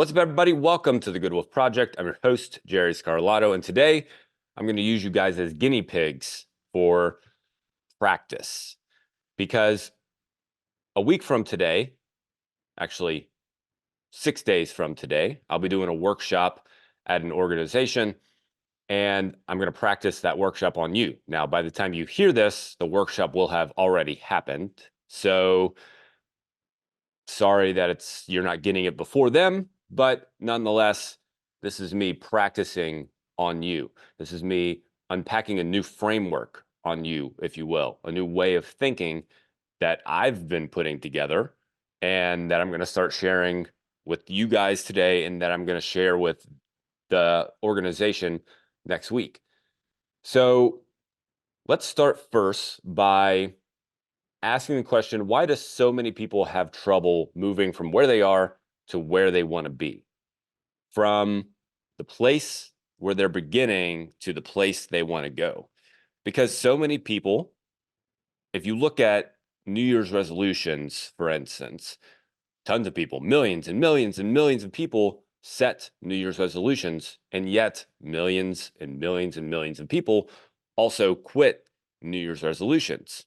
What's up, everybody? Welcome to the Good Wolf Project. I'm your host, Jerry Scarlato, and today I'm going to use you guys as guinea pigs for practice because a week from today, actually 6 days from today, I'll be doing a workshop at an organization, and I'm going to practice that workshop on you. Now, by the time you hear this, the workshop will have already happened. So sorry that you're not getting it before them, but nonetheless, this is me practicing on you. This is me unpacking a new framework on you, if you will, a new way of thinking that I've been putting together and that I'm going to start sharing with you guys today and that I'm going to share with the organization next week. So let's start first by asking the question, why do so many people have trouble moving from where they are to where they want to be? From the place where they're beginning to the place they want to go. Because so many people, if you look at New Year's resolutions, for instance, tons of people, millions and millions and millions of people set New Year's resolutions, and yet millions and millions and millions of people also quit New Year's resolutions.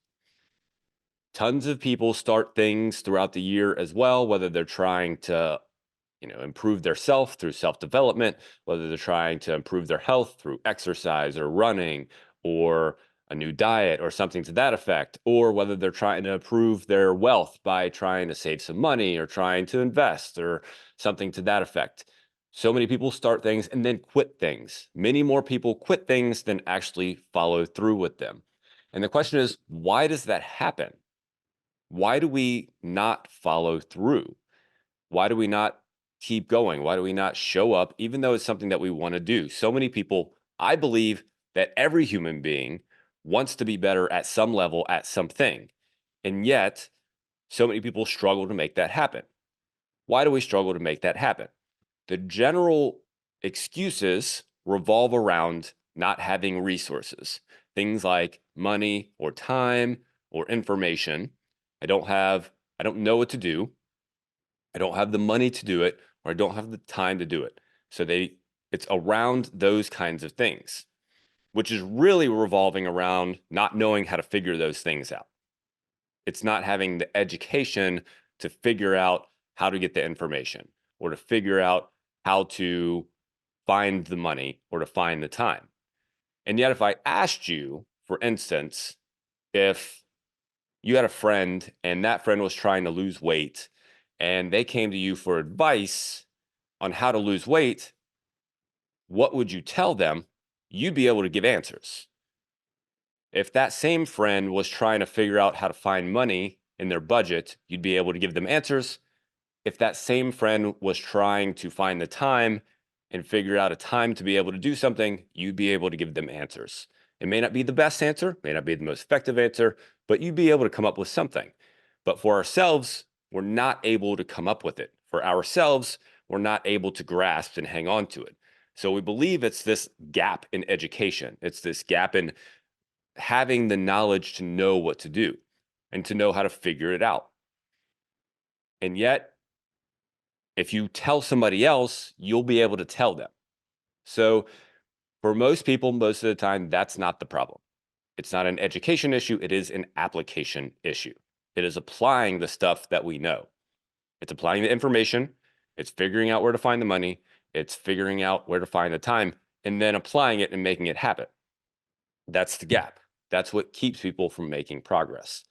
Tons of people start things throughout the year as well, whether they're trying to improve their self through self-development, whether they're trying to improve their health through exercise or running or a new diet or something to that effect, or whether they're trying to improve their wealth by trying to save some money or trying to invest or something to that effect. So many people start things and then quit things. Many more people quit things than actually follow through with them. And the question is, why does that happen? Why do we not follow through? Why do we not keep going? Why do we not show up, even though it's something that we want to do? So many people, I believe that every human being wants to be better at some level, at something. And yet, so many people struggle to make that happen. Why do we struggle to make that happen? The general excuses revolve around not having resources, things like money or time or information. I don't know what to do. I don't have the money to do it, or I don't have the time to do it. So it's around those kinds of things, which is really revolving around not knowing how to figure those things out. It's not having the education to figure out how to get the information or to figure out how to find the money or to find the time. And yet, if I asked you, for instance, if you had a friend and that friend was trying to lose weight and they came to you for advice on how to lose weight, what would you tell them? You'd be able to give answers. If that same friend was trying to figure out how to find money in their budget, you'd be able to give them answers. If that same friend was trying to find the time and figure out a time to be able to do something, you'd be able to give them answers. It may not be the best answer, may not be the most effective answer, but you'd be able to come up with something. But for ourselves, we're not able to come up with it. For ourselves, we're not able to grasp and hang on to it. So we believe it's this gap in education. It's this gap in having the knowledge to know what to do and to know how to figure it out. And yet, if you tell somebody else, you'll be able to tell them. So for most people, most of the time, that's not the problem. It's not an education issue. It is an application issue. It is applying the stuff that we know. It's applying the information. It's figuring out where to find the money. It's figuring out where to find the time and then applying it and making it happen. That's the gap. That's what keeps people from making progress.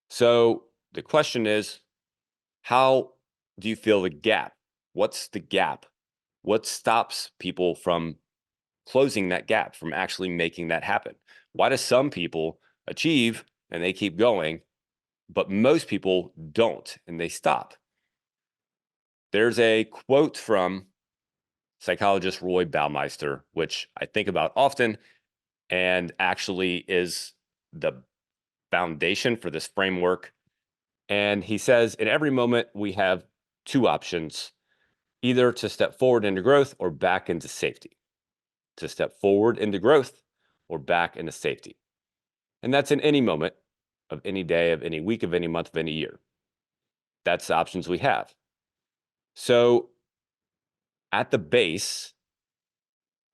So the question is, how do you feel the gap? What's the gap? What stops people from closing that gap, from actually making that happen? Why do some people achieve and they keep going, but most people don't and they stop? There's a quote from psychologist Roy Baumeister, which I think about often and actually is the foundation for this framework. And he says, in every moment, we have two options, either to step forward into growth or back into safety. To step forward into growth or back into safety. And that's in any moment of any day, of any week, of any month, of any year. That's the options we have. So at the base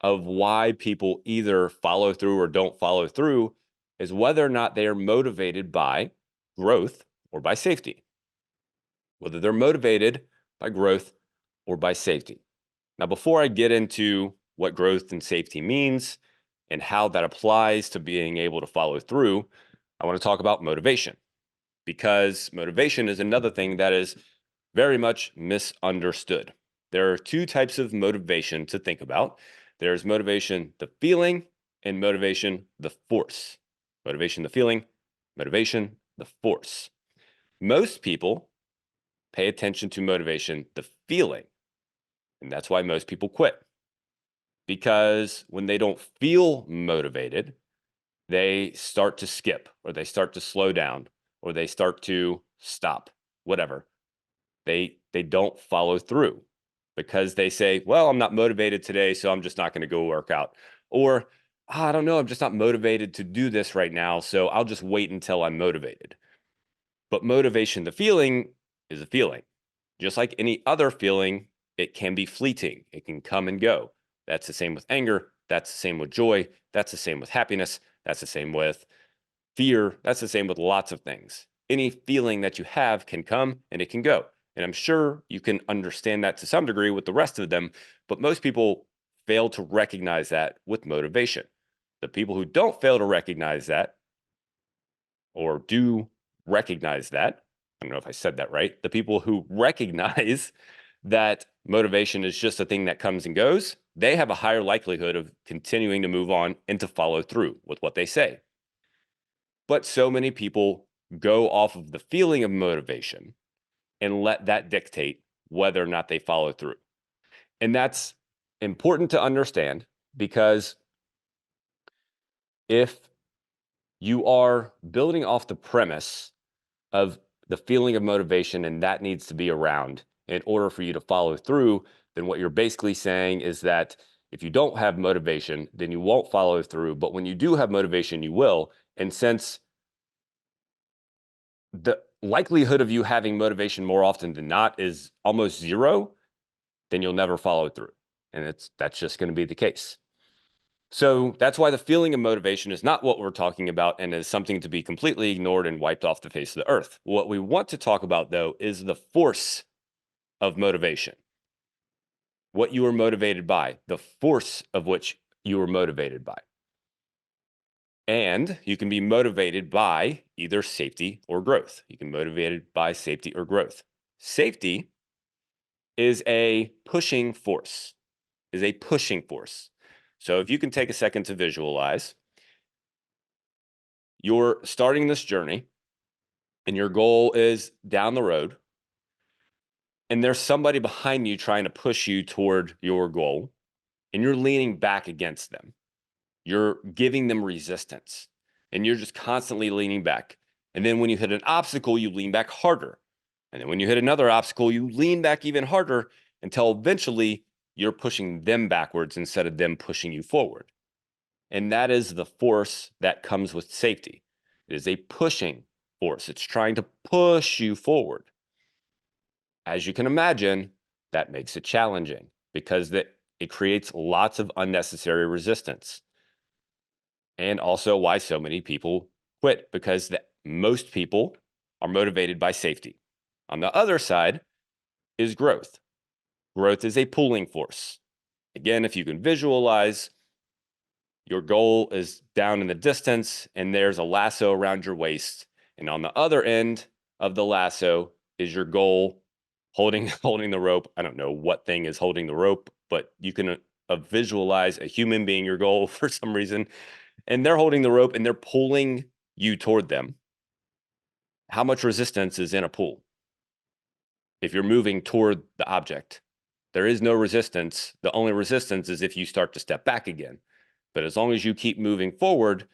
of why people either follow through or don't follow through is whether or not they are motivated by growth or by safety. Whether they're motivated by growth or by safety. Now, before I get into what growth and safety means and how that applies to being able to follow through, I want to talk about motivation, because motivation is another thing that is very much misunderstood. There are two types of motivation to think about. There's motivation, the feeling, and motivation, the force. Motivation, the feeling, motivation, the force. Most people pay attention to motivation, the feeling, and that's why most people quit. Because when they don't feel motivated, they start to skip, or they start to slow down, or they start to stop, whatever. They don't follow through because they say, well, I'm not motivated today, so I'm just not going to go work out. Or, I don't know, I'm just not motivated to do this right now, so I'll just wait until I'm motivated. But motivation, the feeling, is a feeling. Just like any other feeling, it can be fleeting. It can come and go. That's the same with anger. That's the same with joy. That's the same with happiness. That's the same with fear. That's the same with lots of things. Any feeling that you have can come and it can go. And I'm sure you can understand that to some degree with the rest of them, but most people fail to recognize that with motivation. The people who don't fail to recognize that, or do recognize that, I don't know if I said that right, the people who recognize that motivation is just a thing that comes and goes, they have a higher likelihood of continuing to move on and to follow through with what they say. But so many people go off of the feeling of motivation and let that dictate whether or not they follow through. And that's important to understand, because if you are building off the premise of the feeling of motivation and that needs to be around in order for you to follow through, then what you're basically saying is that if you don't have motivation, then you won't follow through. But when you do have motivation, you will. And since the likelihood of you having motivation more often than not is almost zero, then you'll never follow through. And that's just going to be the case. So that's why the feeling of motivation is not what we're talking about and is something to be completely ignored and wiped off the face of the earth. What we want to talk about, though, is the force of motivation. What you are motivated by, the force of which you are motivated by. And you can be motivated by either safety or growth. You can be motivated by safety or growth. Safety is a pushing force, So if you can take a second to visualize, you're starting this journey and your goal is down the road, and there's somebody behind you trying to push you toward your goal, and you're leaning back against them. You're giving them resistance, and you're just constantly leaning back. And then when you hit an obstacle, you lean back harder. And then when you hit another obstacle, you lean back even harder until eventually you're pushing them backwards instead of them pushing you forward. And that is the force that comes with safety. It is a pushing force. It's trying to push you forward. As you can imagine, that makes it challenging because it creates lots of unnecessary resistance. And also why so many people quit, because most people are motivated by safety. On the other side is growth. Growth is a pulling force. Again, if you can visualize, your goal is down in the distance and there's a lasso around your waist. And on the other end of the lasso is your goal holding the rope. I don't know what thing is holding the rope, but you can visualize a human being your goal for some reason. And they're holding the rope and they're pulling you toward them. How much resistance is in a pull? If you're moving toward the object, there is no resistance. The only resistance is if you start to step back again. But as long as you keep moving forward,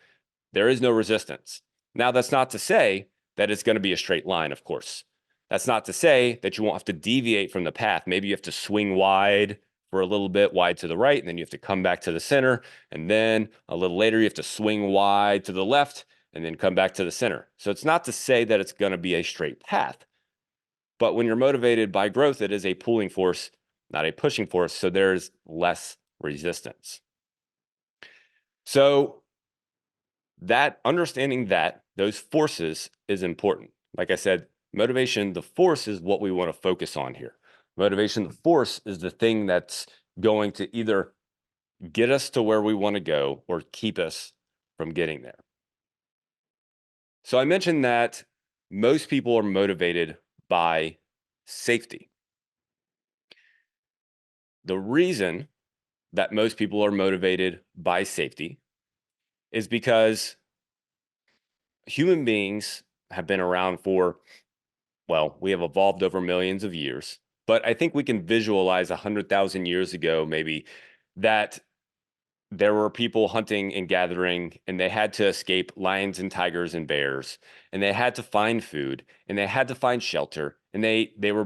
there is no resistance. Now, that's not to say that it's going to be a straight line, of course. That's not to say that you won't have to deviate from the path. Maybe you have to swing wide for a little bit, wide to the right, and then you have to come back to the center. And then a little later, you have to swing wide to the left and then come back to the center. So it's not to say that it's going to be a straight path. But when you're motivated by growth, it is a pulling force not a pushing force. So there's less resistance. So that understanding that those forces is important. Like I said, motivation, the force is what we want to focus on here. Motivation, the force is the thing that's going to either get us to where we want to go or keep us from getting there. So I mentioned that most people are motivated by safety. The reason that most people are motivated by safety is because human beings have been around for, well, we have evolved over millions of years, but I think we can visualize 100,000 years ago, maybe, that there were people hunting and gathering, and they had to escape lions and tigers and bears, and they had to find food, and they had to find shelter, and they were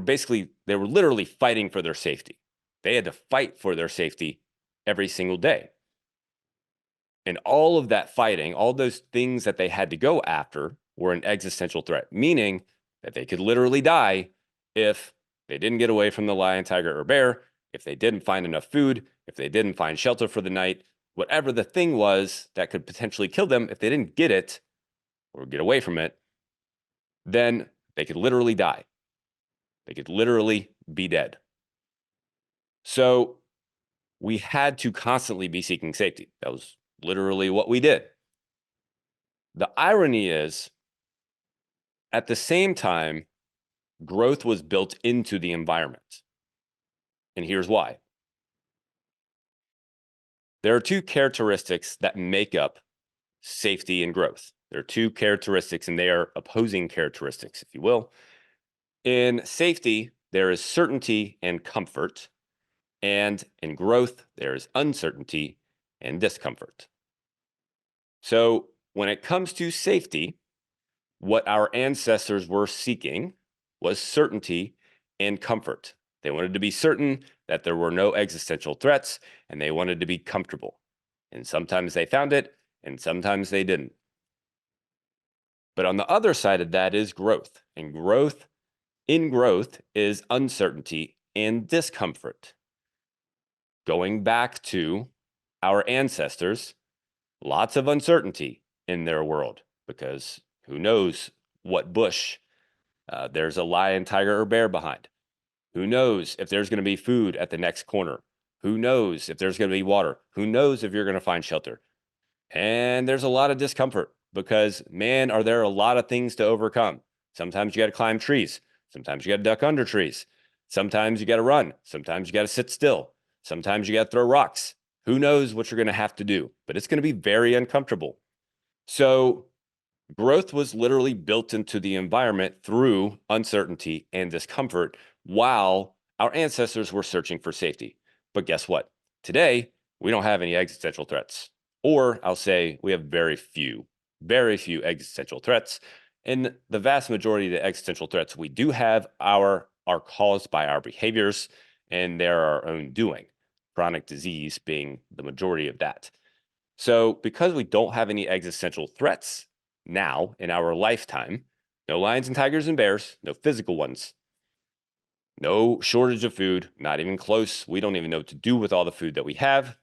literally fighting for their safety. They had to fight for their safety every single day. And all of that fighting, all those things that they had to go after were an existential threat, meaning that they could literally die if they didn't get away from the lion, tiger, or bear, if they didn't find enough food, if they didn't find shelter for the night, whatever the thing was that could potentially kill them, if they didn't get it or get away from it, then they could literally die. They could literally be dead. So we had to constantly be seeking safety. That was literally what we did. The irony is, at the same time, growth was built into the environment. And here's why. There are two characteristics that make up safety and growth. There are two characteristics, and they are opposing characteristics, if you will. In safety, there is certainty and comfort. And in growth, there is uncertainty and discomfort. So when it comes to safety, what our ancestors were seeking was certainty and comfort. They wanted to be certain that there were no existential threats, and they wanted to be comfortable. And sometimes they found it, and sometimes they didn't. But on the other side of that is growth. And in growth is uncertainty and discomfort. Going back to our ancestors, lots of uncertainty in their world, because who knows what bush there's a lion, tiger, or bear behind. Who knows if there's going to be food at the next corner? Who knows if there's going to be water? Who knows if you're going to find shelter? And there's a lot of discomfort because, man, are there a lot of things to overcome. Sometimes you got to climb trees. Sometimes you got to duck under trees. Sometimes you got to run. Sometimes you got to sit still. Sometimes you got to throw rocks. Who knows what you're going to have to do, but it's going to be very uncomfortable. So growth was literally built into the environment through uncertainty and discomfort while our ancestors were searching for safety. But guess what? Today, we don't have any existential threats. Or I'll say we have very few existential threats. And the vast majority of the existential threats we do have are caused by our behaviors, and they're our own doing, chronic disease being the majority of that. So because we don't have any existential threats now in our lifetime, no lions and tigers and bears, no physical ones, no shortage of food, not even close. We don't even know what to do with all the food that we have.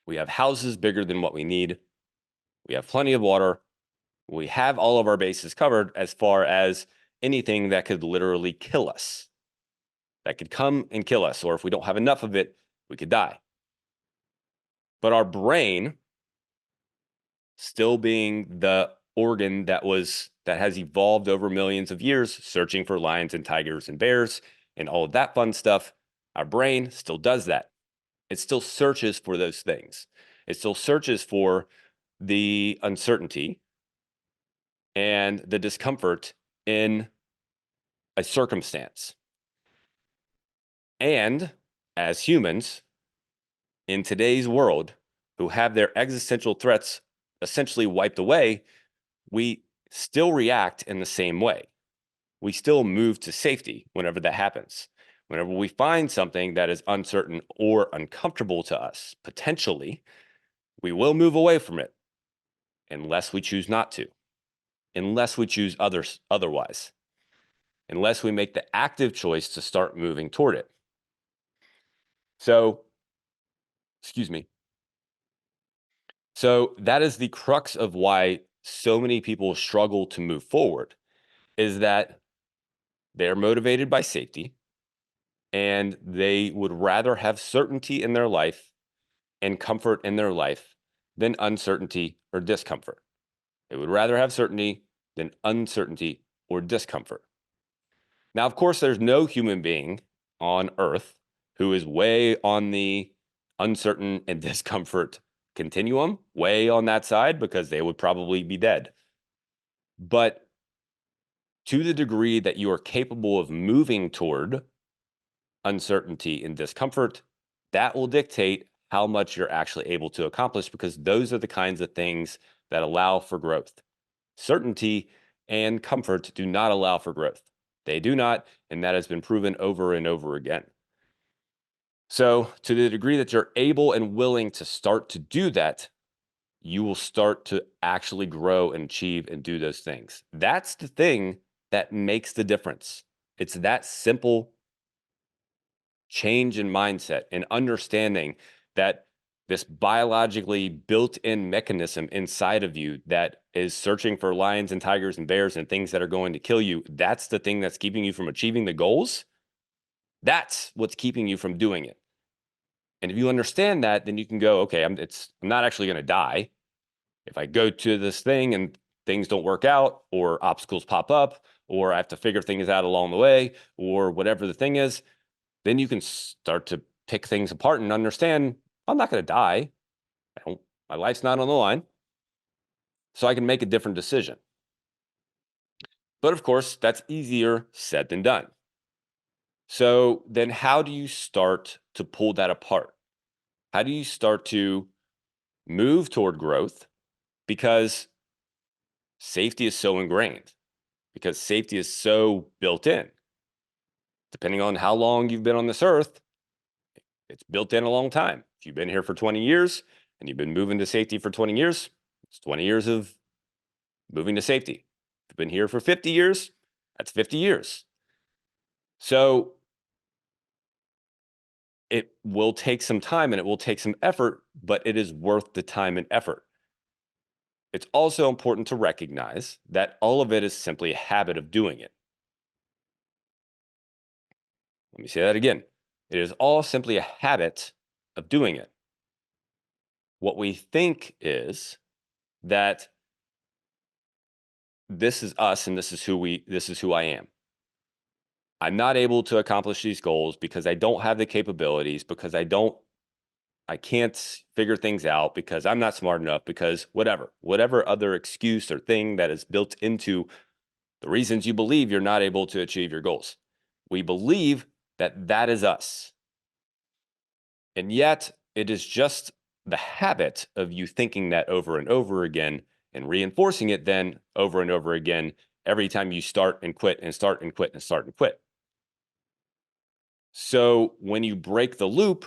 We have houses bigger than what we need. We have plenty of water. We have all of our bases covered as far as anything that could literally kill us, that could come and kill us. Or if we don't have enough of it, we could die. But our brain, still being the organ that has evolved over millions of years, searching for lions and tigers and bears and all of that fun stuff, our brain still does that. It still searches for those things. It still searches for the uncertainty and the discomfort in a circumstance. And as humans in today's world who have their existential threats essentially wiped away, we still react in the same way. We still move to safety whenever that happens. Whenever we find something that is uncertain or uncomfortable to us, potentially, we will move away from it unless we choose not to, unless we choose otherwise, unless we make the active choice to start moving toward it. So, excuse me. So that is the crux of why so many people struggle to move forward, is that they're motivated by safety and they would rather have certainty in their life and comfort in their life than uncertainty or discomfort. They would rather have certainty than uncertainty or discomfort. Now, of course, there's no human being on earth who is way on the uncertain and discomfort continuum, way on that side, because they would probably be dead. But to the degree that you are capable of moving toward uncertainty and discomfort, that will dictate how much you're actually able to accomplish, because those are the kinds of things that allow for growth. Certainty and comfort do not allow for growth. They do not, and that has been proven over and over again. So, to the degree that you're able and willing to start to do that, you will start to actually grow and achieve and do those things. That's the thing that makes the difference. It's that simple change in mindset and understanding that this biologically built-in mechanism inside of you that is searching for lions and tigers and bears and things that are going to kill you, that's the thing that's keeping you from achieving the goals. That's what's keeping you from doing it. And if you understand that, then you can go, okay, I'm not actually going to die. If I go to this thing and things don't work out, or obstacles pop up, or I have to figure things out along the way, or whatever the thing is, then you can start to pick things apart and understand I'm not going to die. My life's not on the line. So I can make a different decision. But of course, that's easier said than done. So then how do you start to pull that apart? How do you start to move toward growth? Because safety is so ingrained, because safety is so built in. Depending on how long you've been on this earth, it's built in a long time. If you've been here for 20 years and you've been moving to safety for 20 years, it's 20 years of moving to safety. If you've been here for 50 years, that's 50 years. So it will take some time and it will take some effort, but it is worth the time and effort. It's also important to recognize that all of it is simply a habit of doing it. Let me say that again. It is all simply a habit of doing it. What we think is that this is us and this is who I am. I'm not able to accomplish these goals because I don't have the capabilities, because I can't figure things out, because I'm not smart enough, because whatever other excuse or thing that is built into the reasons you believe you're not able to achieve your goals. We believe that that is us. And yet it is just the habit of you thinking that over and over again and reinforcing it then over and over again every time you start and quit and start and quit and start and quit. So when you break the loop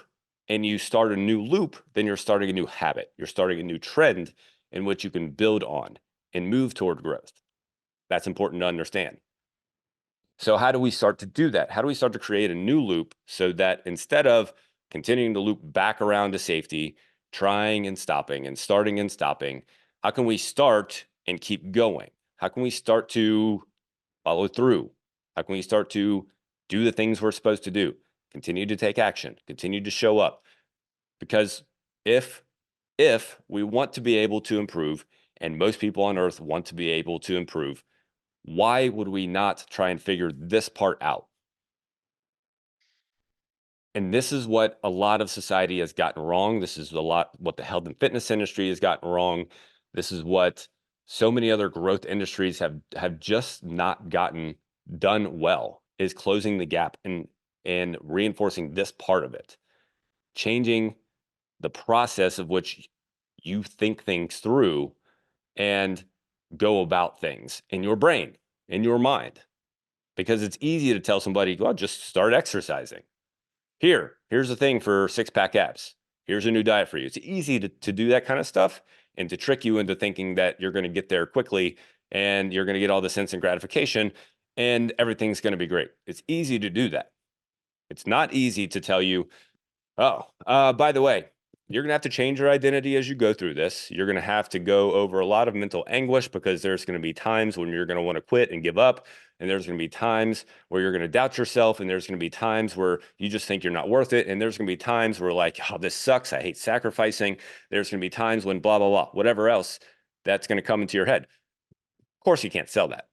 and you start a new loop, then you're starting a new habit. You're starting a new trend in which you can build on and move toward growth. That's important to understand. So how do we start to do that? How do we start to create a new loop so that instead of continuing to loop back around to safety, trying and stopping and starting and stopping, how can we start and keep going? How can we start to follow through? How can we start to do the things we're supposed to do? Continue to take action, continue to show up. Because if we want to be able to improve, and most people on earth want to be able to improve, why would we not try and figure this part out? And this is what a lot of society has gotten wrong. This is a lot what the health and fitness industry has gotten wrong. This is what so many other growth industries have just not gotten done well, is closing the gap and reinforcing this part of it. Changing the process of which you think things through and go about things in your brain, in your mind. Because it's easy to tell somebody, well, just start exercising. Here's the thing for six-pack abs. Here's a new diet for you. It's easy to do that kind of stuff and to trick you into thinking that you're going to get there quickly and you're going to get all this instant gratification and everything's going to be great. It's easy to do that. It's not easy to tell you, By the way, you're going to have to change your identity as you go through this. You're going to have to go over a lot of mental anguish because there's going to be times when you're going to want to quit and give up. And there's going to be times where you're going to doubt yourself. And there's going to be times where you just think you're not worth it. And there's going to be times where like, oh, this sucks. I hate sacrificing. There's going to be times when blah, blah, blah, whatever else that's going to come into your head. Of course, you can't sell that.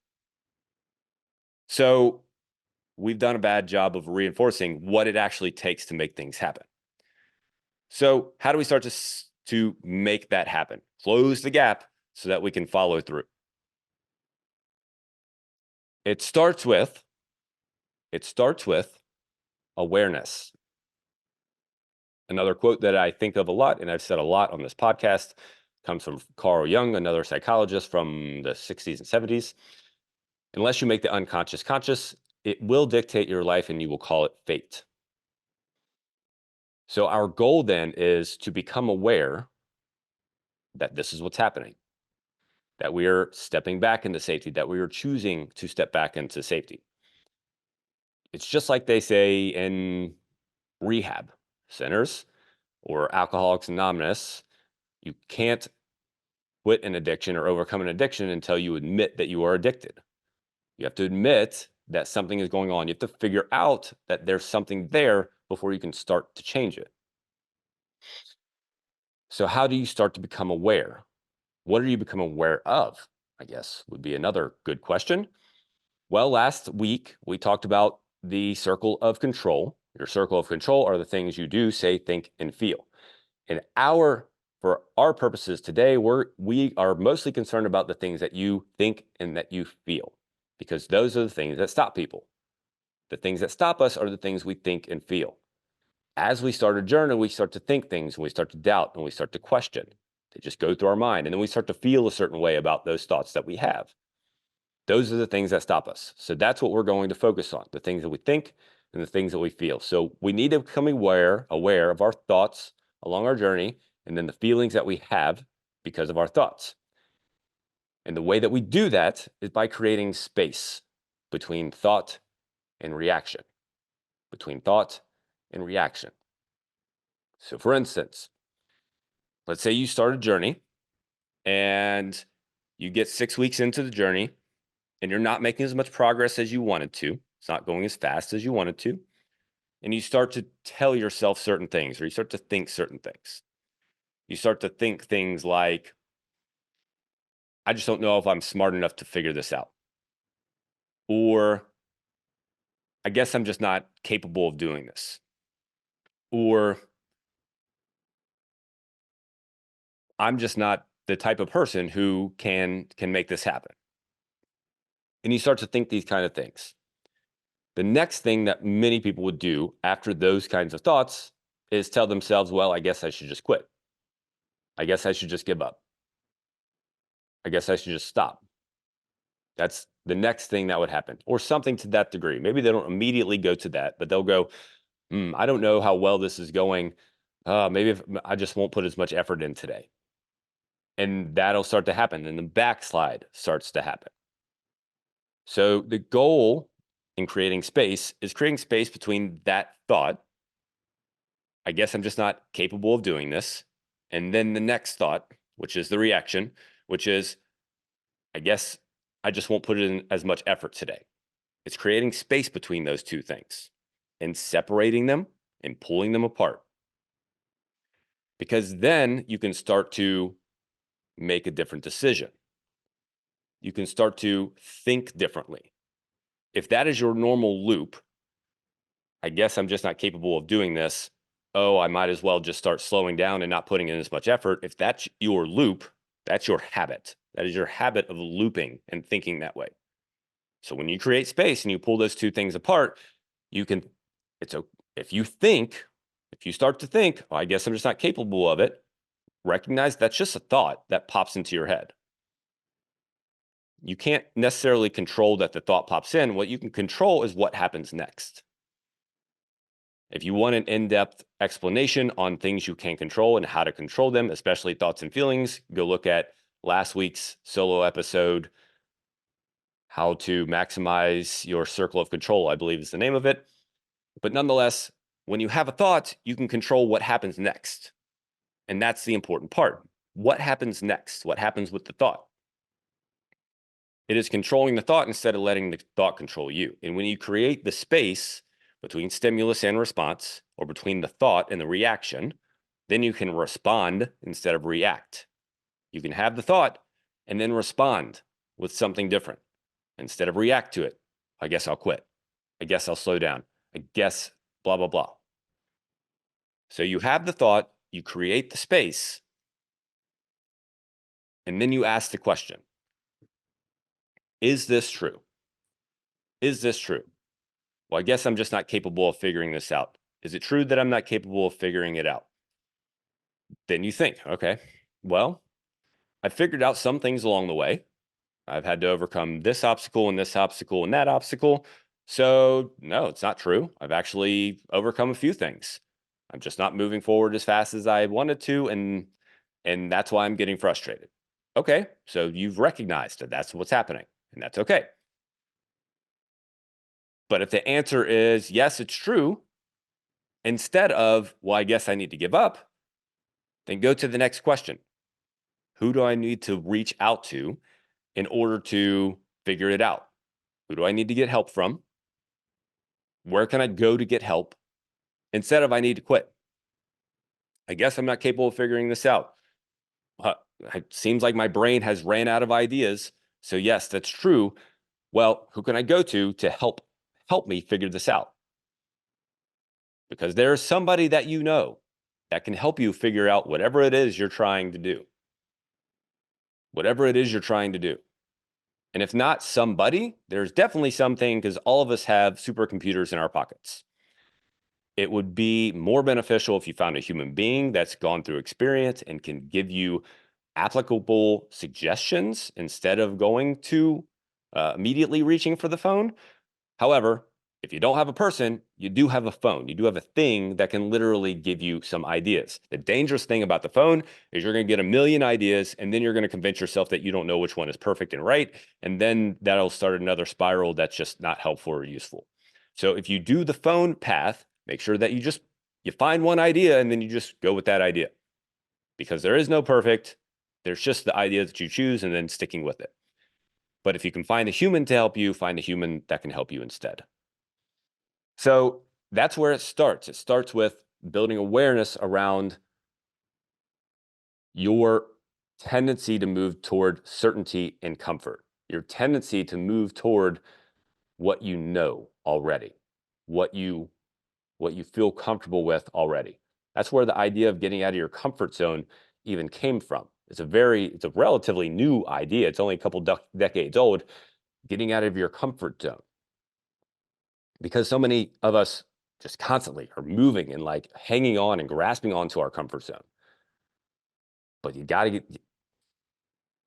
So we've done a bad job of reinforcing what it actually takes to make things happen. So how do we start to make that happen? Close the gap so that we can follow through. It starts with awareness. Another quote that I think of a lot, and I've said a lot on this podcast, comes from Carl Jung, another psychologist from the 60s and 70s. Unless you make the unconscious conscious, it will dictate your life and you will call it fate. So our goal then is to become aware that this is what's happening, that we are stepping back into safety, that we are choosing to step back into safety. It's just like they say in rehab centers or Alcoholics Anonymous, you can't quit an addiction or overcome an addiction until you admit that you are addicted. You have to admit that something is going on. You have to figure out that there's something there before you can start to change it. So how do you start to become aware? What are you becoming aware of? I guess would be another good question. Well, last week we talked about the circle of control. Your circle of control are the things you do, say, think, and feel. And for our purposes today, we are mostly concerned about the things that you think and that you feel, because those are the things that stop people. The things that stop us are the things we think and feel. As we start a journey, we start to think things and we start to doubt and we start to question. They just go through our mind. And then we start to feel a certain way about those thoughts that we have. Those are the things that stop us. So that's what we're going to focus on, the things that we think and the things that we feel. So we need to become aware of our thoughts along our journey and then the feelings that we have because of our thoughts. And the way that we do that is by creating space between thought and reaction, between thought and reaction. So for instance, let's say you start a journey and you get 6 weeks into the journey and you're not making as much progress as you wanted to. It's not going as fast as you wanted to. And you start to tell yourself certain things, or you start to think certain things. You start to think things like, I just don't know if I'm smart enough to figure this out. Or I guess I'm just not capable of doing this. Or I'm just not the type of person who can make this happen. And you start to think these kind of things. The next thing that many people would do after those kinds of thoughts is tell themselves, well, I guess I should just quit. I guess I should just give up. I guess I should just stop. That's the next thing that would happen, or something to that degree. Maybe they don't immediately go to that, but they'll go, I don't know how well this is going. Maybe if I just won't put as much effort in today. And that'll start to happen. And the backslide starts to happen. So the goal in creating space is creating space between that thought, I guess I'm just not capable of doing this, and then the next thought, which is the reaction, which is, I guess I just won't put in as much effort today. It's creating space between those two things and separating them and pulling them apart. Because then you can start to make a different decision. You can start to think differently. If that is your normal loop, I guess I'm just not capable of doing this. Oh, I might as well just start slowing down and not putting in as much effort. If that's your loop, that's your habit. That is your habit of looping and thinking that way. So when you create space and you pull those two things apart, you can, if you start to think, oh, I guess I'm just not capable of it, recognize that's just a thought that pops into your head. You can't necessarily control that the thought pops in. What you can control is what happens next. If you want an in-depth explanation on things you can control and how to control them, especially thoughts and feelings, go look at last week's solo episode, How to Maximize Your Circle of Control, I believe is the name of it. But nonetheless, when you have a thought, you can control what happens next. And that's the important part. What happens next? What happens with the thought? It is controlling the thought instead of letting the thought control you. And when you create the space between stimulus and response, or between the thought and the reaction, then you can respond instead of react. You can have the thought and then respond with something different instead of react to it. I guess I'll quit. I guess I'll slow down. I guess blah, blah, blah. So you have the thought, you create the space, and then you ask the question, is this true? Is this true? Well, I guess I'm just not capable of figuring this out. Is it true that I'm not capable of figuring it out? Then you think, okay, well, I figured out some things along the way. I've had to overcome this obstacle and this obstacle and that obstacle. So no, it's not true. I've actually overcome a few things. I'm just not moving forward as fast as I wanted to, and that's why I'm getting frustrated. Okay, so you've recognized that that's what's happening, and that's okay. But if the answer is yes, it's true, instead of, well, I guess I need to give up, then go to the next question. Who do I need to reach out to in order to figure it out? Who do I need to get help from? Where can I go to get help? Instead of I need to quit. I guess I'm not capable of figuring this out. It seems like my brain has ran out of ideas. So yes, that's true. Well, who can I go to help me figure this out? Because there's somebody that you know that can help you figure out whatever it is you're trying to do. Whatever it is you're trying to do. And if not somebody, there's definitely something, because all of us have supercomputers in our pockets. It would be more beneficial if you found a human being that's gone through experience and can give you applicable suggestions instead of going to immediately reaching for the phone. However, if you don't have a person, you do have a phone. You do have a thing that can literally give you some ideas. The dangerous thing about the phone is you're going to get a million ideas, and then you're going to convince yourself that you don't know which one is perfect and right. And then that'll start another spiral that's just not helpful or useful. So if you do the phone path, make sure that you find one idea and then you just go with that idea. Because there is no perfect. There's just the idea that you choose and then sticking with it. But if you can find a human to help you, find a human that can help you instead. So that's where it starts. It starts with building awareness around your tendency to move toward certainty and comfort, your tendency to move toward what you know already, what you feel comfortable with already. That's where the idea of getting out of your comfort zone even came from. It's a relatively new idea. It's only a couple decades old, getting out of your comfort zone. Because so many of us just constantly are moving and like hanging on and grasping onto our comfort zone. But you got to get,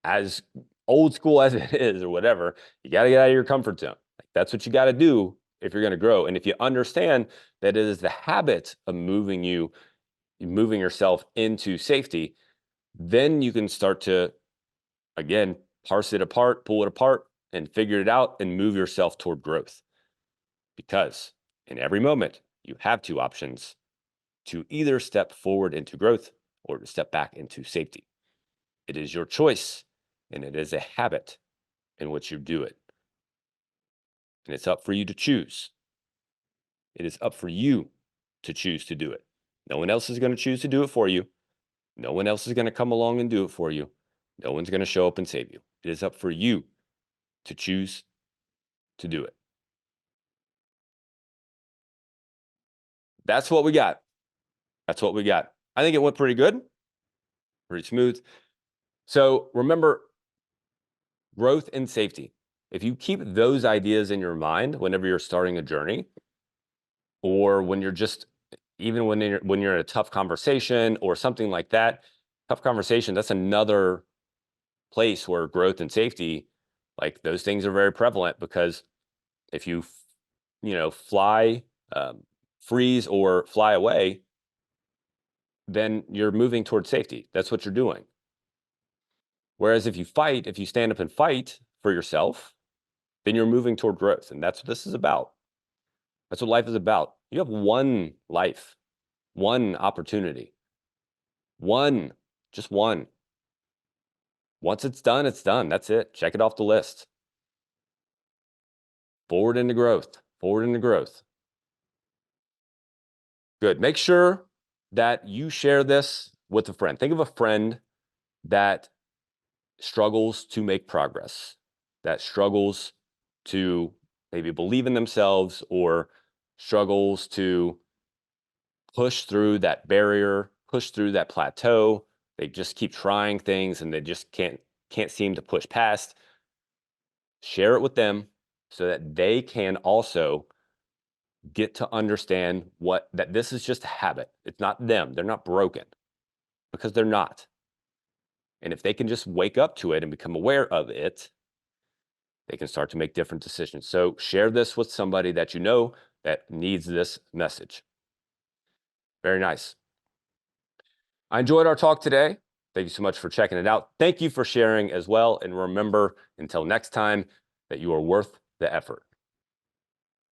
as old school as it is or whatever, you got to get out of your comfort zone. Like, that's what you got to do if you're going to grow. And if you understand that it is the habit of moving yourself into safety, then you can start to, again, parse it apart, pull it apart, and figure it out and move yourself toward growth. Because in every moment, you have two options: to either step forward into growth or to step back into safety. It is your choice, and it is a habit in which you do it. And it's up for you to choose. It is up for you to choose to do it. No one else is going to choose to do it for you. No one else is going to come along and do it for you. No one's going to show up and save you. It is up for you to choose to do it. That's what we got. That's what we got. I think it went pretty good, pretty smooth. So remember, growth and safety. If you keep those ideas in your mind whenever you're starting a journey, or when you're just, even when you're in a tough conversation or something like that, tough conversation, that's another place where growth and safety, like those things are very prevalent. Because if fly, freeze, or fly away, then you're moving towards safety. That's what you're doing. Whereas if you stand up and fight for yourself, then you're moving toward growth. And that's what this is about. That's what life is about. You have one life, one opportunity, one, just one. Once it's done, it's done. That's it. Check it off the list. Forward into growth, forward into growth. Good. Make sure that you share this with a friend. Think of a friend that struggles to make progress, that struggles to maybe believe in themselves or struggles to push through that barrier, push through that plateau. They just keep trying things and they just can't seem to push past. Share it with them so that they can also get to understand that this is just a habit. It's not them. They're not broken because they're not. And if they can just wake up to it and become aware of it, they can start to make different decisions. So share this with somebody that you know that needs this message. Very nice. I enjoyed our talk today. Thank you so much for checking it out. Thank you for sharing as well. And remember, until next time, that you are worth the effort.